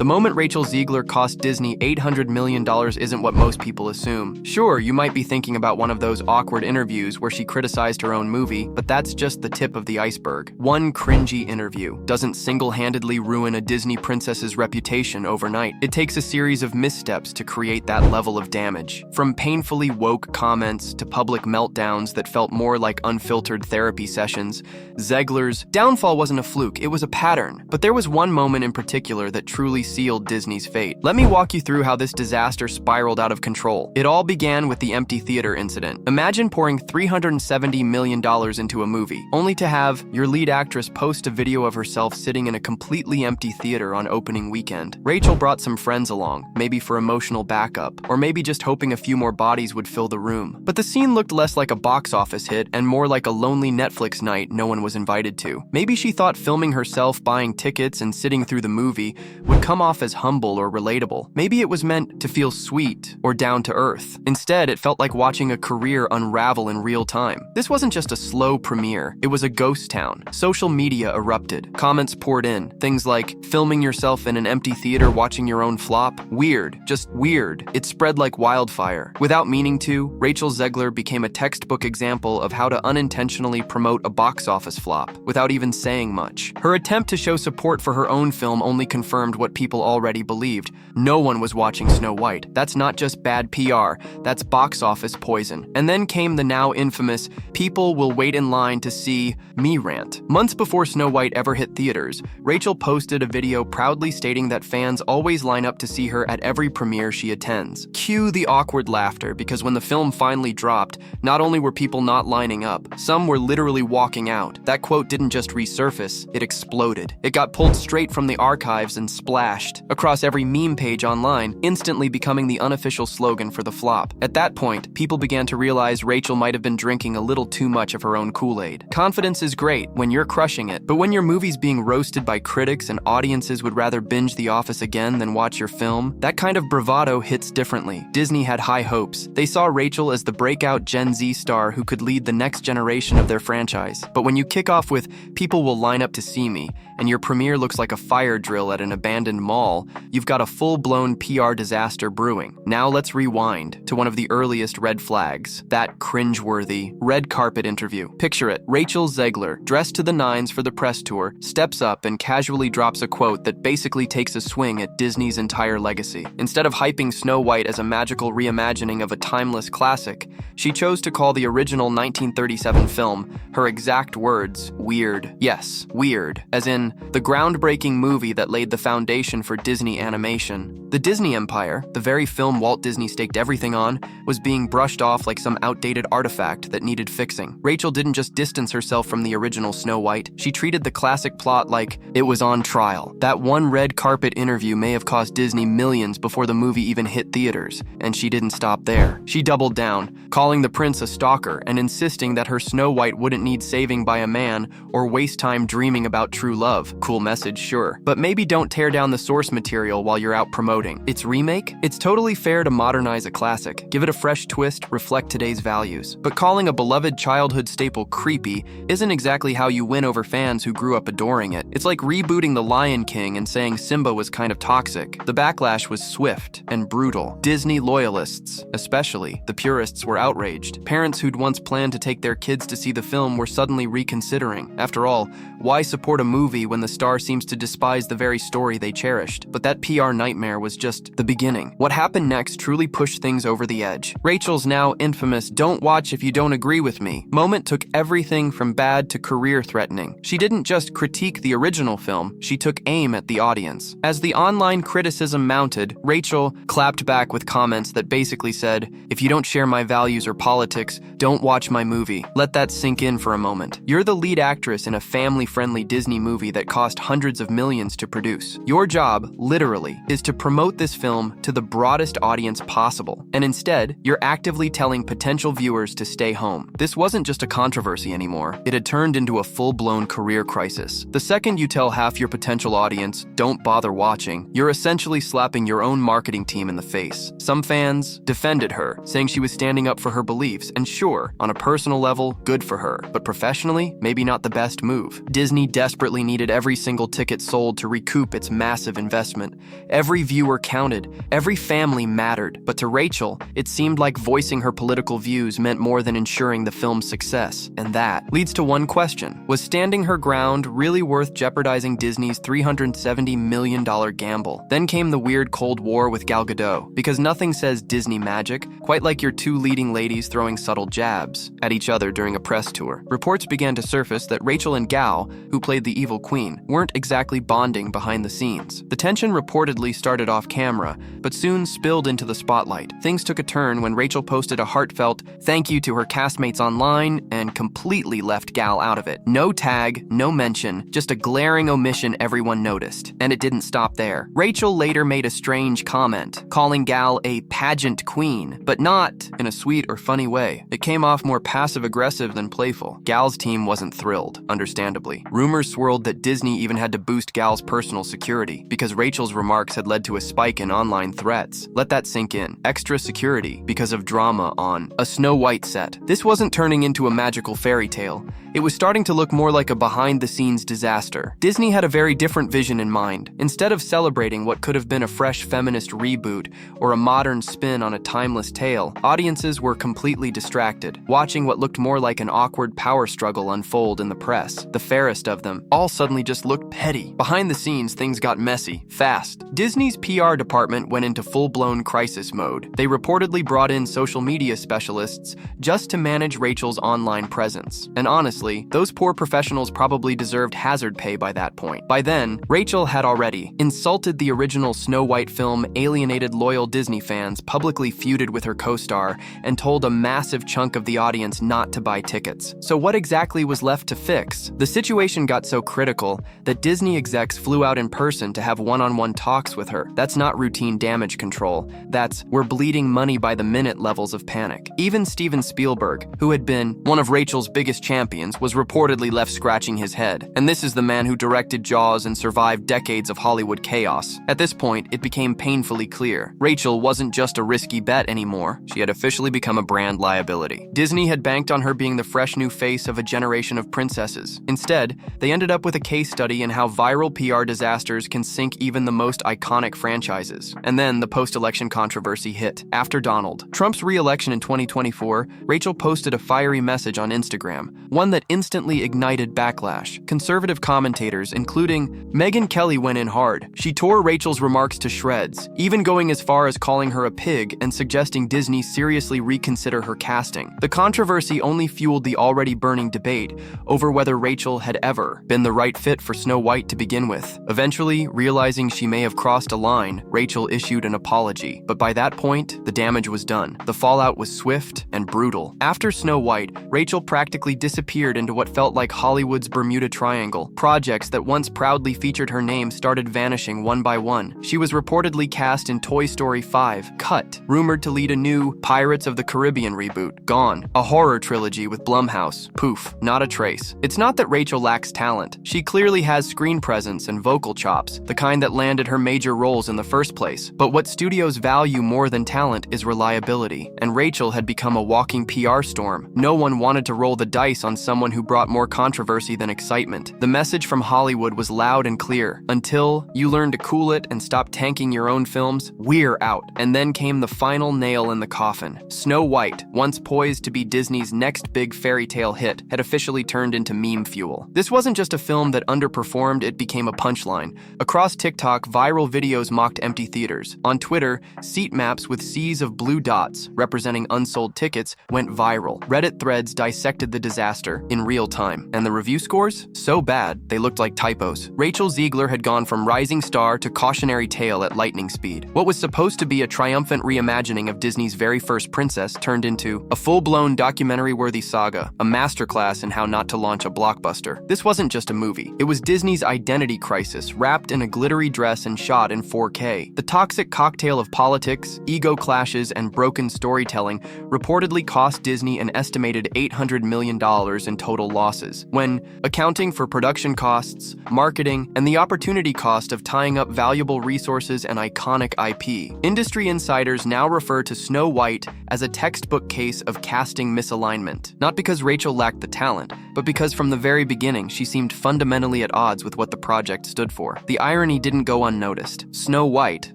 The moment Rachel Zegler cost Disney $800 million isn't what most people assume. Sure, you might be thinking about one of those awkward interviews where she criticized her own movie, but that's just the tip of the iceberg. One cringy interview doesn't single-handedly ruin a Disney princess's reputation overnight. It takes a series of missteps to create that level of damage. From painfully woke comments to public meltdowns that felt more like unfiltered therapy sessions, Zegler's downfall wasn't a fluke, it was a pattern. But there was one moment in particular that truly sealed Disney's fate. Let me walk you through how this disaster spiraled out of control. It all began with the empty theater incident. Imagine pouring $370 million into a movie, only to have your lead actress post a video of herself sitting in a completely empty theater on opening weekend. Rachel brought some friends along, maybe for emotional backup, or maybe just hoping a few more bodies would fill the room. But the scene looked less like a box office hit and more like a lonely Netflix night no one was invited to. Maybe she thought filming herself buying tickets and sitting through the movie would come off as humble or relatable. Maybe it was meant to feel sweet or down to earth. Instead, it felt like watching a career unravel in real time. This wasn't just a slow premiere, it was a ghost town. Social media erupted. Comments poured in. Things like, filming yourself in an empty theater watching your own flop? Weird. Just weird. It spread like wildfire. Without meaning to, Rachel Zegler became a textbook example of how to unintentionally promote a box office flop without even saying much. Her attempt to show support for her own film only confirmed what people already believed. No one was watching Snow White. That's not just bad PR, that's box office poison. And then came the now infamous "people will wait in line to see me" rant. Months before Snow White ever hit theaters, Rachel posted a video proudly stating that fans always line up to see her at every premiere she attends. Cue the awkward laughter, because when the film finally dropped, not only were people not lining up, some were literally walking out. That quote didn't just resurface, it exploded. It got pulled straight from the archives and splashed across every meme page online, instantly becoming the unofficial slogan for the flop. At that point, people began to realize Rachel might have been drinking a little too much of her own Kool-Aid. Confidence is great when you're crushing it, but when your movie's being roasted by critics and audiences would rather binge The Office again than watch your film, that kind of bravado hits differently. Disney had high hopes. They saw Rachel as the breakout Gen Z star who could lead the next generation of their franchise. But when you kick off with "people will line up to see me," and your premiere looks like a fire drill at an abandoned mall, you've got a full-blown PR disaster brewing. Now let's rewind to one of the earliest red flags, that cringeworthy red carpet interview. Picture it, Rachel Zegler, dressed to the nines for the press tour, steps up and casually drops a quote that basically takes a swing at Disney's entire legacy. Instead of hyping Snow White as a magical reimagining of a timeless classic, she chose to call the original 1937 film, her exact words, weird. Yes, weird, as in the groundbreaking movie that laid the foundation for Disney animation. The Disney Empire, the very film Walt Disney staked everything on, was being brushed off like some outdated artifact that needed fixing. Rachel didn't just distance herself from the original Snow White, she treated the classic plot like it was on trial. That one red carpet interview may have cost Disney millions before the movie even hit theaters, and she didn't stop there. She doubled down, calling the prince a stalker and insisting that her Snow White wouldn't need saving by a man or waste time dreaming about true love. Cool message, sure. But maybe don't tear down the source material while you're out promoting its remake. It's totally fair to modernize a classic, give it a fresh twist, reflect today's values. But calling a beloved childhood staple creepy isn't exactly how you win over fans who grew up adoring it. It's like rebooting The Lion King and saying Simba was kind of toxic. The backlash was swift and brutal. Disney loyalists, especially the purists, were outraged. Parents who'd once planned to take their kids to see the film were suddenly reconsidering. After all, why support a movie when the star seems to despise the very story they cherished? But that PR nightmare was just the beginning. What happened next truly pushed things over the edge. Rachel's now infamous "don't watch if you don't agree with me" moment took everything from bad to career-threatening. She didn't just critique the original film, she took aim at the audience. As the online criticism mounted, Rachel clapped back with comments that basically said, "If you don't share my values or politics, don't watch my movie." Let that sink in for a moment. You're the lead actress in a family-friendly Disney movie that cost hundreds of millions to produce. Your job, literally, is to promote this film to the broadest audience possible. And instead, you're actively telling potential viewers to stay home. This wasn't just a controversy anymore. It had turned into a full-blown career crisis. The second you tell half your potential audience, "don't bother watching," you're essentially slapping your own marketing team in the face. Some fans defended her, saying she was standing up for her beliefs, and sure, on a personal level, good for her. But professionally, maybe not the best move. Disney desperately needed needed every single ticket sold to recoup its massive investment. Every viewer counted, every family mattered, but to Rachel, it seemed like voicing her political views meant more than ensuring the film's success. And that leads to one question. Was standing her ground really worth jeopardizing Disney's $370 million gamble? Then came the weird Cold War with Gal Gadot, because nothing says Disney magic quite like your two leading ladies throwing subtle jabs at each other during a press tour. Reports began to surface that Rachel and Gal, who played the evil queen, weren't exactly bonding behind the scenes. The tension reportedly started off camera, but soon spilled into the spotlight. Things took a turn when Rachel posted a heartfelt thank you to her castmates online and completely left Gal out of it. No tag, no mention, just a glaring omission everyone noticed. And it didn't stop there. Rachel later made a strange comment, calling Gal a pageant queen, but not in a sweet or funny way. It came off more passive-aggressive than playful. Gal's team wasn't thrilled, understandably. Rumors swirled that Disney even had to boost Gal's personal security because Rachel's remarks had led to a spike in online threats. Let that sink in. Extra security because of drama on a Snow White set. This wasn't turning into a magical fairy tale. It was starting to look more like a behind-the-scenes disaster. Disney had a very different vision in mind. Instead of celebrating what could have been a fresh feminist reboot or a modern spin on a timeless tale, audiences were completely distracted, watching what looked more like an awkward power struggle unfold in the press. The fairest of them all suddenly just looked petty. Behind the scenes, things got messy, fast. Disney's PR department went into full-blown crisis mode. They reportedly brought in social media specialists just to manage Rachel's online presence. And honestly, those poor professionals probably deserved hazard pay by that point. By then, Rachel had already insulted the original Snow White film, alienated loyal Disney fans, publicly feuded with her co-star, and told a massive chunk of the audience not to buy tickets. So what exactly was left to fix? The situation got so critical that Disney execs flew out in person to have one-on-one talks with her. That's not routine damage control. That's we're bleeding money by the minute levels of panic. Even Steven Spielberg, who had been one of Rachel's biggest champions, was reportedly left scratching his head. And this is the man who directed Jaws and survived decades of Hollywood chaos. At this point, it became painfully clear. Rachel wasn't just a risky bet anymore. She had officially become a brand liability. Disney had banked on her being the fresh new face of a generation of princesses. Instead, they ended up with a case study in how viral PR disasters can sink even the most iconic franchises. And then the post-election controversy hit. After Donald Trump's re-election in 2024, Rachel posted a fiery message on Instagram, one that instantly ignited backlash. Conservative commentators, including Megyn Kelly, went in hard. She tore Rachel's remarks to shreds, even going as far as calling her a pig and suggesting Disney seriously reconsider her casting. The controversy only fueled the already burning debate over whether Rachel had ever been the right fit for Snow White to begin with. Eventually, realizing she may have crossed a line, Rachel issued an apology. But by that point, the damage was done. The fallout was swift and brutal. After Snow White, Rachel practically disappeared into what felt like Hollywood's Bermuda Triangle. Projects that once proudly featured her name started vanishing one by one. She was reportedly cast in Toy Story 5, Cut, rumored to lead a new Pirates of the Caribbean reboot, gone. A horror trilogy with Blumhouse, poof, not a trace. It's not that Rachel lacks talent. She clearly has screen presence and vocal chops, the kind that landed her major roles in the first place. But what studios value more than talent is reliability, and Rachel had become a walking PR storm. No one wanted to roll the dice on someone who brought more controversy than excitement. The message from Hollywood was loud and clear. Until you learn to cool it and stop tanking your own films, we're out. And then came the final nail in the coffin. Snow White, once poised to be Disney's next big fairy tale hit, had officially turned into meme fuel. This wasn't just a film that underperformed, it became a punchline. Across TikTok, viral videos mocked empty theaters. On Twitter, seat maps with seas of blue dots representing unsold tickets went viral. Reddit threads dissected the disaster in real time. And the review scores? So bad, they looked like typos. Rachel Zegler had gone from rising star to cautionary tale at lightning speed. What was supposed to be a triumphant reimagining of Disney's very first princess turned into a full-blown documentary-worthy saga, a masterclass in how not to launch a blockbuster. This wasn't just a movie. It was Disney's identity crisis, wrapped in a glittery dress and shot in 4K. The toxic cocktail of politics, ego clashes, and broken storytelling reportedly cost Disney an estimated $800 million in total losses, when accounting for production costs, marketing, and the opportunity cost of tying up valuable resources and iconic IP. Industry insiders now refer to Snow White as a textbook case of casting misalignment, not because Rachel lacked the talent, but because from the very beginning she seemed fundamentally at odds with what the project stood for. The irony didn't go unnoticed. Snow White,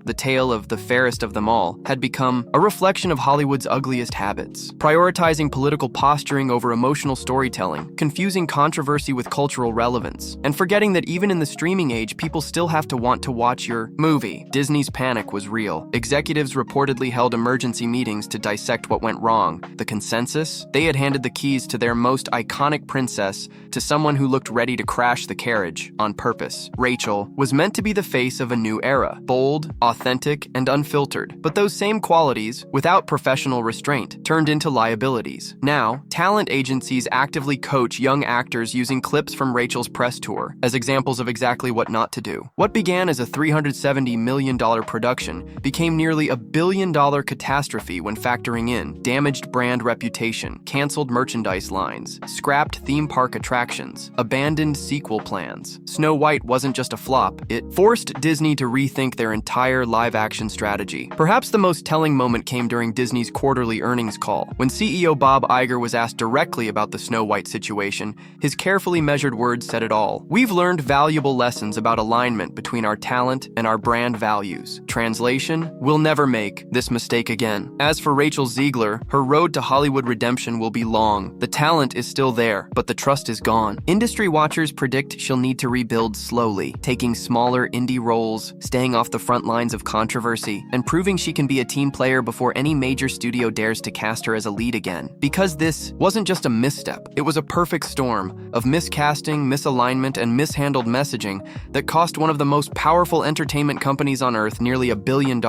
the tale of the fairest of them all, had become a reflection of Hollywood's ugliest habits, prioritizing political posturing over emotional storytelling, confusing controversy with cultural relevance, and forgetting that even in the streaming age, people still have to want to watch your movie. Disney's panic was real. Executives reportedly held emergency meetings to dissect what went wrong. The consensus? They had handed the keys to their most iconic princess to someone who looked ready to crash the carriage on purpose. Rachel was meant to be the face of a new era, bold, authentic, and unfiltered. But those same qualities, without professional restraint, turned into liabilities. Now, talent agencies actively coach young actors using clips from Rachel's press tour as examples of exactly what not to do. What began as a $370 million production became nearly a $1 billion catastrophe when factoring in damaged brand reputation, canceled merchandise lines, scrapped theme park attractions, abandoned sequel plans. Snow White wasn't just a flop, it forced Disney to rethink their entire live-action strategy. Perhaps the most telling moment came during Disney's quarterly earnings call. When CEO Bob Iger was asked directly about the Snow White situation, his carefully measured words said it all. "We've learned valuable lessons about alignment between our talent and our brand values. Translation, we'll never make this mistake again." As for Rachel Zegler, her road to Hollywood redemption will be long. The talent is still there, but the trust is gone. Industry watchers predict she'll need to rebuild slowly, taking smaller indie roles, staying off the front lines of controversy, and proving she can be a team player before any major studio dares to cast her as a lead again. Because this wasn't just a misstep, it was a perfect storm of miscasting, misalignment, and mishandled messaging that cost one of the most powerful entertainment companies on earth nearly $1 billion.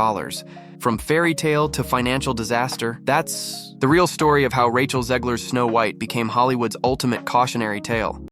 From fairy tale to financial disaster, that's the real story of how Rachel Zegler's Snow White became Hollywood's ultimate cautionary tale.